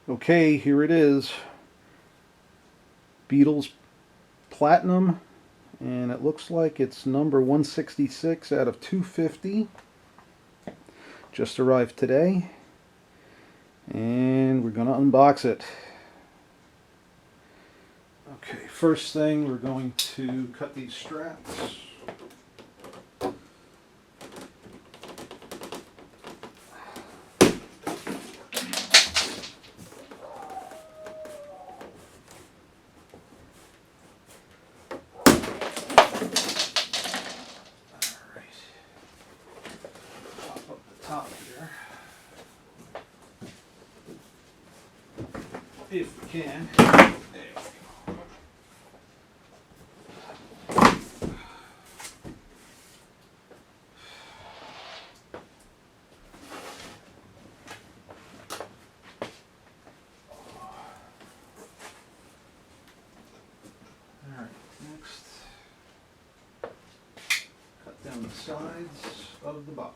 Okay, here it is. Beatles Platinum, and it looks like it's number 166 out of 250. Just arrived today, and we're going to unbox it. Okay, first thing, we're going to cut these straps. Top here, if we can. There we go. All right, next, cut down the sides of the box.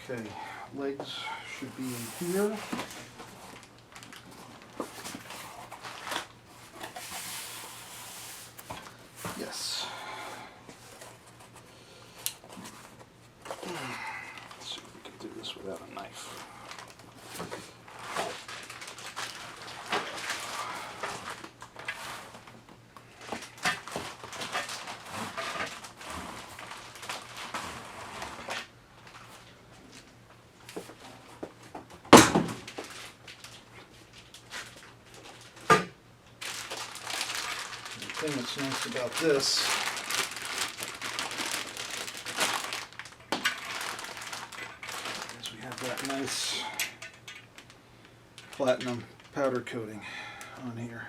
Okay, legs should be in here. Yes. Let's see if we can do this without a knife. The thing that's nice about this is we have that nice platinum powder coating on here,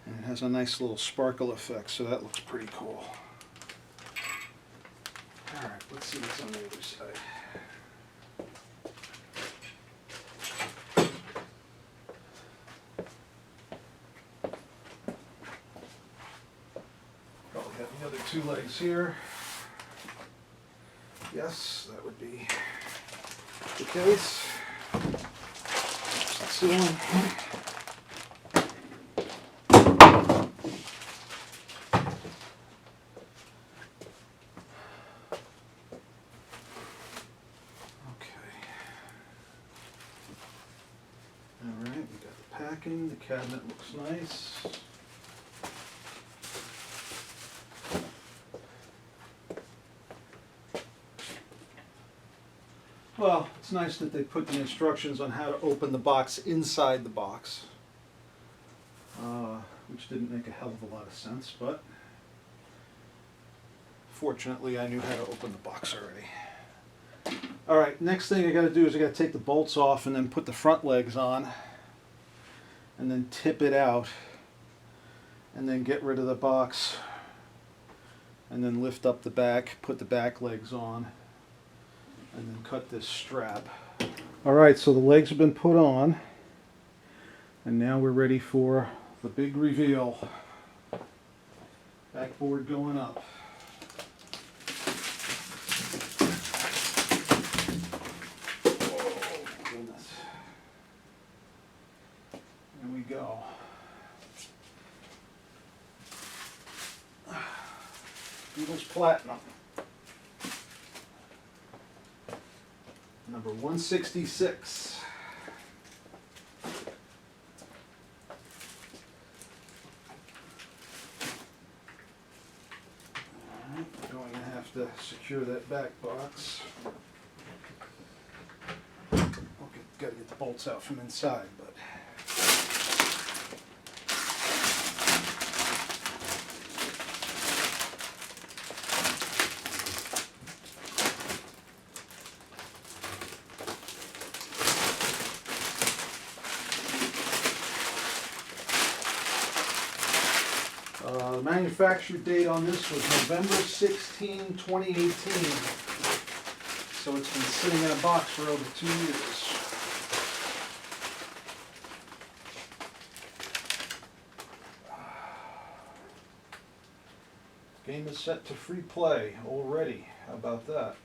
and it has a nice little sparkle effect, so that looks pretty cool. Alright, let's see what's on the other side. Probably have the other two legs here. Yes, that would be the case. Let's see one. Alright, we got the packing, the cabinet looks nice. Well, it's nice that they put the instructions on how to open the box inside the box, which didn't make a hell of a lot of sense, but fortunately I knew how to open the box already. Alright, next thing I got to do is I got to take the bolts off and then put the front legs on and then tip it out and then get rid of the box and then lift up the back, put the back legs on, and then cut this strap. Alright, so the legs have been put on, and now we're ready for the big reveal. Backboard going up. Oh, goodness. Here we go. Beatles Platinum. Number 166. Alright, we're going to have to secure that back box. Okay, got to get the bolts out from inside, but The manufacture date on this was November 16, 2018. So it's been sitting in a box for over 2 years. Game is set to free play already. How about that?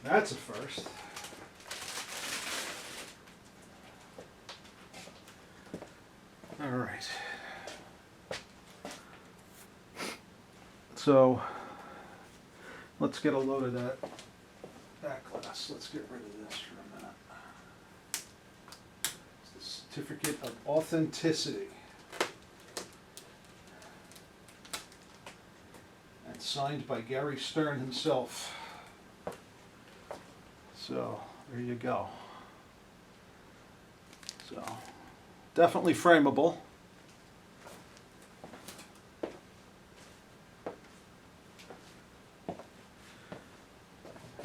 That's a first. All right. So let's get a load of that back glass. Let's get rid of this for a minute. It's the certificate of authenticity. And signed by Gary Stern himself. So there you go. So definitely frameable.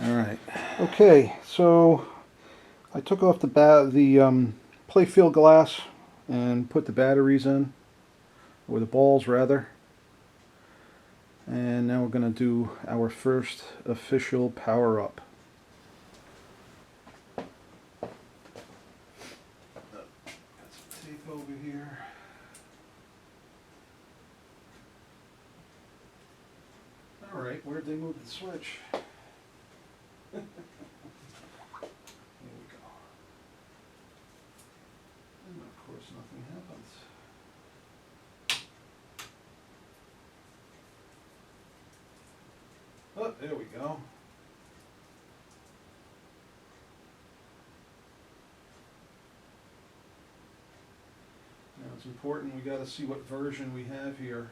All right. Okay, so I took off the playfield glass and put the batteries in, or the balls rather. And now we're going to do our first official power up. Got some tape over here. All right, where'd they move the switch? Here we go. And of course nothing happens. Oh, there we go. Now it's important, we got to see what version we have here.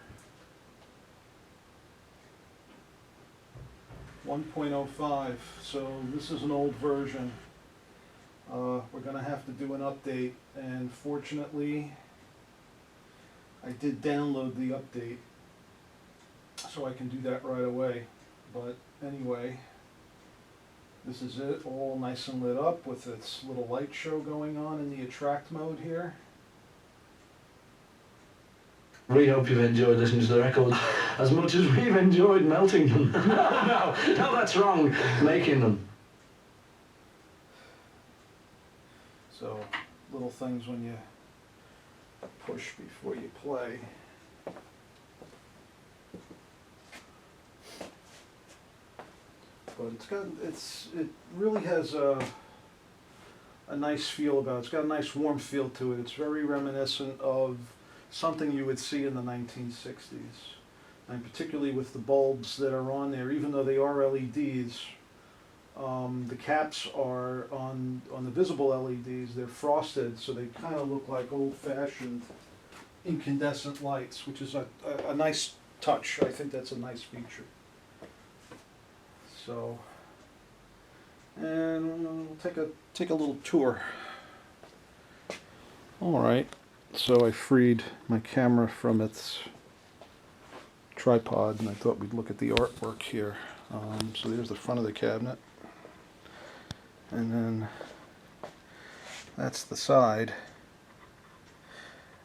1.05, so this is an old version. We're going to have to do an update, and fortunately I did download the update so I can do that right away. But anyway, this is it, all nice and lit up with its little light show going on in the attract mode here. We hope you've enjoyed listening to the records as much as we've enjoyed melting them. No, that's wrong. Making them. So, little things when you push before you play. But it really has a nice feel about it. It's got a nice warm feel to it. It's very reminiscent of something you would see in the 1960s, and particularly with the bulbs that are on there. Even though they are LEDs, the caps are on the visible LEDs. They're frosted, so they kind of look like old-fashioned incandescent lights, which is a nice touch. I think that's a nice feature. So, and we'll take a little tour. All right. So I freed my camera from its tripod, and I thought we'd look at the artwork here. So there's the front of the cabinet, and then that's the side.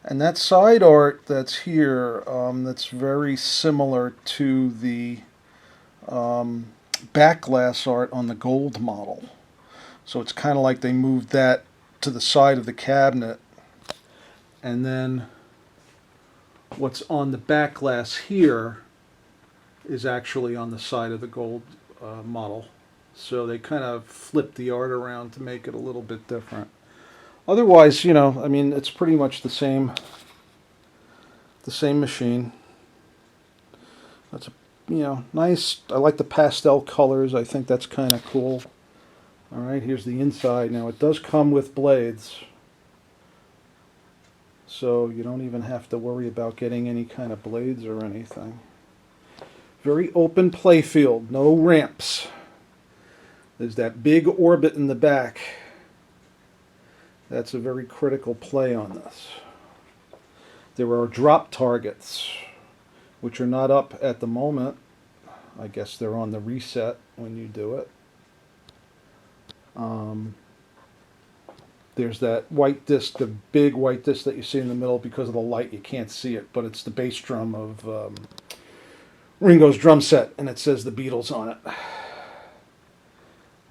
And that side art that's here, that's very similar to the back glass art on the gold model. So it's kind of like they moved that to the side of the cabinet. And then what's on the back glass here is actually on the side of the gold model. So they kind of flipped the art around to make it a little bit different. Otherwise, you know, I mean, it's pretty much the same machine. That's a, you know, nice. I like the pastel colors. I think that's kind of cool. All right, here's the inside. Now it does come with blades, so you don't even have to worry about getting any kind of blades or anything. Very open play field, no ramps. There's that big orbit in the back. That's a very critical play on this. There are drop targets, which are not up at the moment. I guess they're on the reset when you do it. there's that white disc, the big white disc that you see in the middle. Because of the light, you can't see it, but it's the bass drum of Ringo's drum set, and it says the Beatles on it.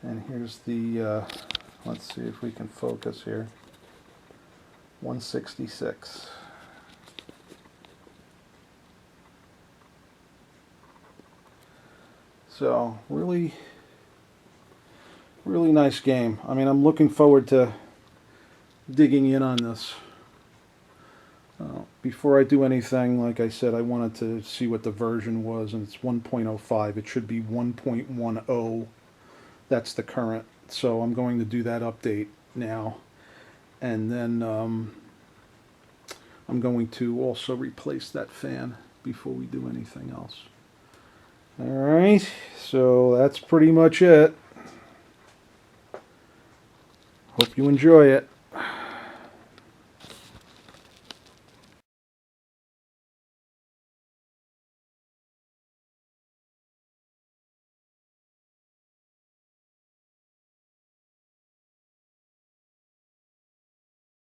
And here's the, let's see if we can focus here, 166. So, really nice game. I mean, I'm looking forward to digging in on this. Before I do anything, like I said, I wanted to see what the version was, and it's 1.05. It should be 1.10. That's the current. So I'm going to do that update now. And then I'm going to also replace that fan before we do anything else. Alright, so that's pretty much it. Hope you enjoy it.